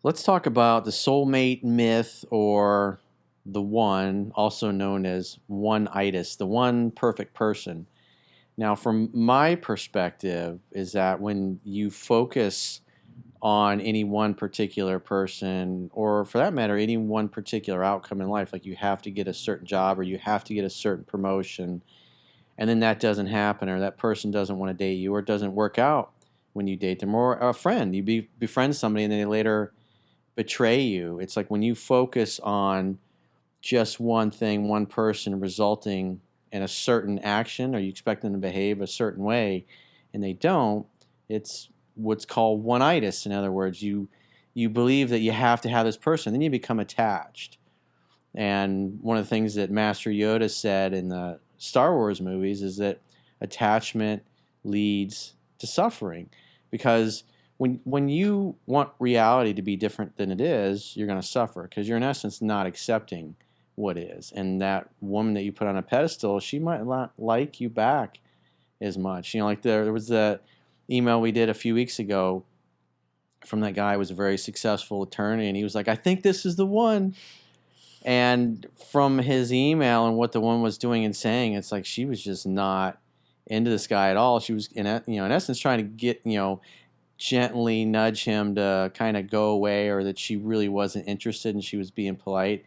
Let's talk about the soulmate myth, or the one, also known as one-itis, the one perfect person. Now, from my perspective, is that when you focus on any one particular person, or for that matter, any one particular outcome in life, like you have to get a certain job or you have to get a certain promotion, and then that doesn't happen, or that person doesn't want to date you, or it doesn't work out when you date them, or a friend, you befriend somebody and then they later betray you. It's like when you focus on just one thing, one person resulting in a certain action, or you expect them to behave a certain way, and they don't, it's what's called one-itis. In other words, you believe that you have to have this person, then you become attached. And one of the things that Master Yoda said in the Star Wars movies is that attachment leads to suffering, because when you want reality to be different than it is, you're going to suffer, because you're in essence not accepting what is. And that woman that you put on a pedestal, she might not like you back as much. You know, like there was the email we did a few weeks ago from that guy who was a very successful attorney, and he was like, I think this is the one. And from his email and what the one was doing and saying, it's like she was just not into this guy at all. She was in essence trying to get, gently nudge him to kind of go away, or that she really wasn't interested and she was being polite.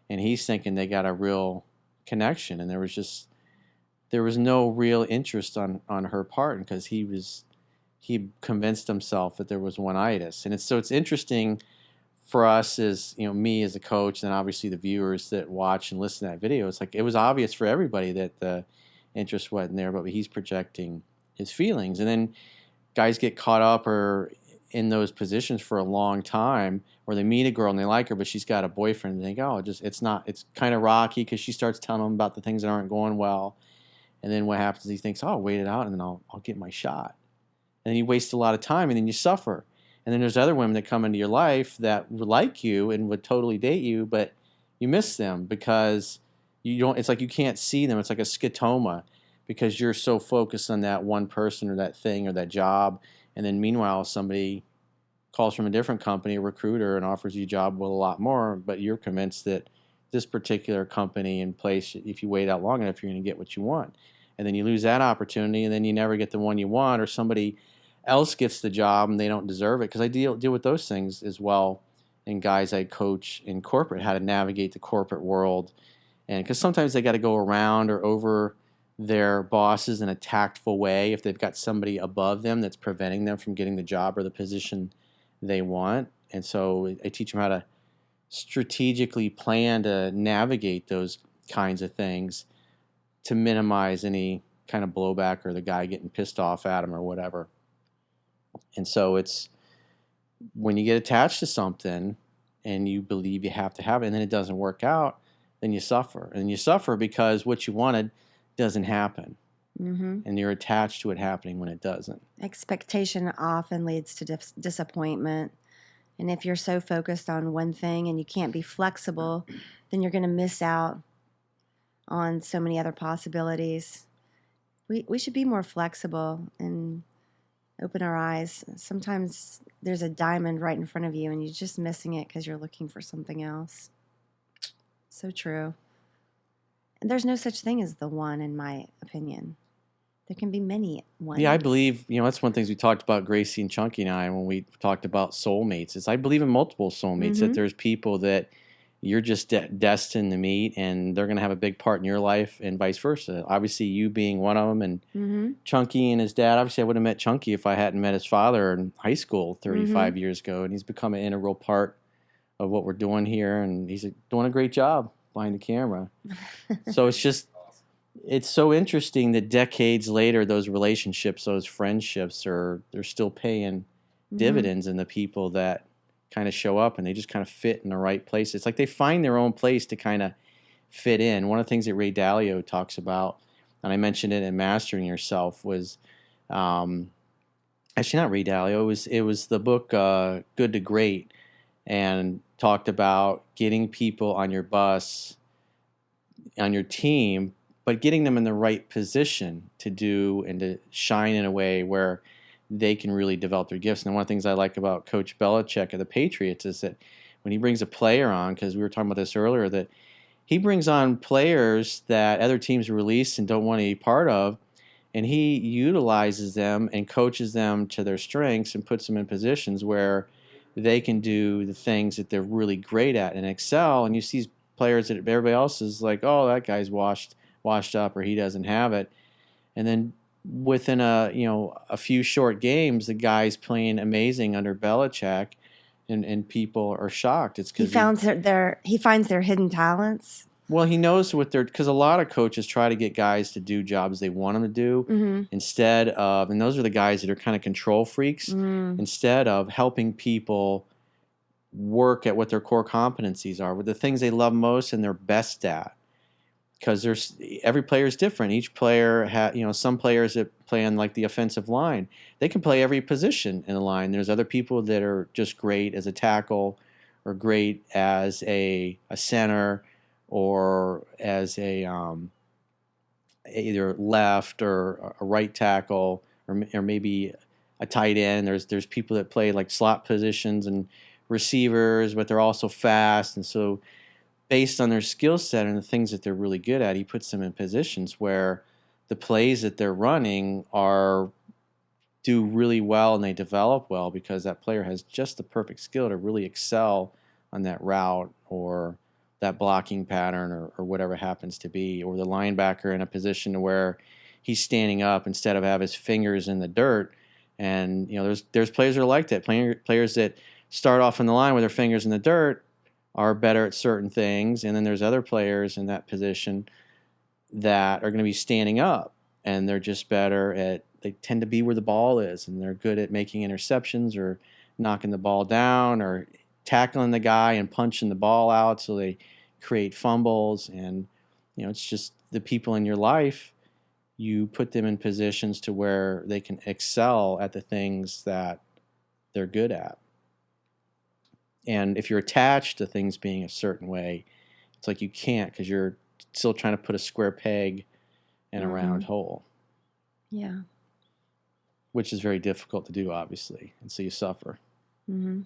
And he's thinking they got a real connection, and there was no real interest on her part, because he convinced himself that there was one-itis. And it's interesting for us, as me as a coach, and obviously the viewers that watch and listen to that video. It's like it was obvious for everybody that the interest wasn't there, but he's projecting his feelings. And then guys get caught up or in those positions for a long time, where they meet a girl and they like her, but she's got a boyfriend, and they think, oh, it's kind of rocky, because she starts telling him about the things that aren't going well. And then what happens is he thinks, oh, I'll wait it out, and then I'll get my shot. And then you waste a lot of time, and then you suffer. And then there's other women that come into your life that would like you and would totally date you, but you miss them because it's like you can't see them. It's like a scotoma, because you're so focused on that one person or that thing or that job. And then meanwhile, somebody calls from a different company, a recruiter, and offers you a job with a lot more, but you're convinced that this particular company and place, if you wait out long enough, you're going to get what you want. And then you lose that opportunity, and then you never get the one you want, or somebody else gets the job and they don't deserve it. Because I deal with those things as well in guys I coach in corporate, how to navigate the corporate world. And because sometimes they got to go around or over their bosses in a tactful way if they've got somebody above them that's preventing them from getting the job or the position they want. And so I teach them how to strategically plan to navigate those kinds of things to minimize any kind of blowback or the guy getting pissed off at them or whatever. And so it's when you get attached to something and you believe you have to have it, and then it doesn't work out, then you suffer. And you suffer because what you wanted doesn't happen. Mm-hmm. And you're attached to it happening when it doesn't. Expectation often leads to disappointment. And if you're so focused on one thing and you can't be flexible, then you're going to miss out on so many other possibilities. We should be more flexible and open our eyes. Sometimes there's a diamond right in front of you and you're just missing it because you're looking for something else. So true. And there's no such thing as the one, in my opinion. There can be many ones. Yeah, I believe, that's one of the things we talked about, Gracie and Chunky and I, when we talked about soulmates, is I believe in multiple soulmates, that there's people that you're just destined to meet, and they're going to have a big part in your life, and vice versa. Obviously, you being one of them, and Chunky and his dad. Obviously, I would have met Chunky if I hadn't met his father in high school 35 years ago, and he's become an integral part of what we're doing here, and he's doing a great job behind the camera. So it's so interesting that decades later, those relationships, those friendships, they're still paying dividends in the people that kind of show up, and they just kind of fit in the right place. It's like they find their own place to kind of fit in. One of the things that Ray Dalio talks about, and I mentioned it in Mastering Yourself, was actually not Ray Dalio. It was the book Good to Great, and talked about getting people on your bus, on your team, but getting them in the right position to do and to shine in a way where they can really develop their gifts. And one of the things I like about Coach Belichick of the Patriots is that when he brings a player on, because we were talking about this earlier, that he brings on players that other teams release and don't want to be part of, and he utilizes them and coaches them to their strengths and puts them in positions where they can do the things that they're really great at and excel. And you see players that everybody else is like, oh, that guy's washed up, or he doesn't have it. And then within a few short games, the guy's playing amazing under Belichick, and people are shocked. It's He because he finds their hidden talents. well, he knows what they're, because a lot of coaches try to get guys to do jobs they want them to do Mm-hmm. instead of, and those are the guys that are kind of control freaks, instead of helping people work at what their core competencies are, with the things they love most and they're best at. Because every player is different. Each player some players that play on like the offensive line, they can play every position in the line. There's other people that are just great as a tackle, or great as a center, or as a either left or a right tackle, or maybe a tight end. There's people that play like slot positions and receivers, but they're also fast, and so based on their skill set and the things that they're really good at, he puts them in positions where the plays that they're running do really well, and they develop well because that player has just the perfect skill to really excel on that route or that blocking pattern, or whatever it happens to be, or the linebacker in a position where he's standing up instead of have his fingers in the dirt. And there's players that are like that. Players that start off in the line with their fingers in the dirt are better at certain things, and then there's other players in that position that are going to be standing up, and they're just better at, they tend to be where the ball is, and they're good at making interceptions or knocking the ball down or tackling the guy and punching the ball out, so they create fumbles. And it's just the people in your life, you put them in positions to where they can excel at the things that they're good at. And if you're attached to things being a certain way, it's like you can't, because you're still trying to put a square peg in a round hole. Yeah. Which is very difficult to do, obviously. And so you suffer. Mm-hmm.